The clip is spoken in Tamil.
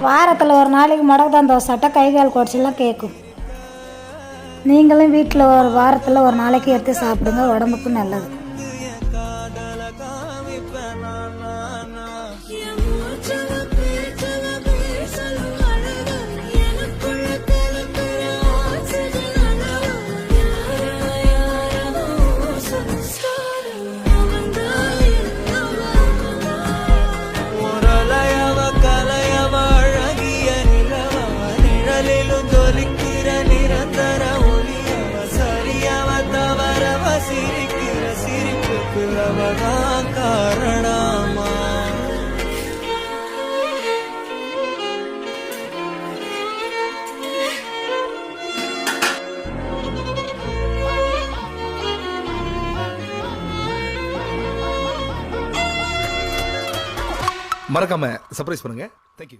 வாரத்தில் ஒரு நாளைக்கு முடக்கு தான் தோசை சாப்பிட்டா கை கால் குறைச்சலாம் கேட்கும். நீங்களும் வீட்டில் ஒரு வாரத்தில் ஒரு நாளைக்கு எடுத்து சாப்பிடுங்க, உடம்புக்கு நல்லது. காரணமா மறக்காம சர்ப்ரைஸ் பண்ணுங்க. தேங்க்யூ.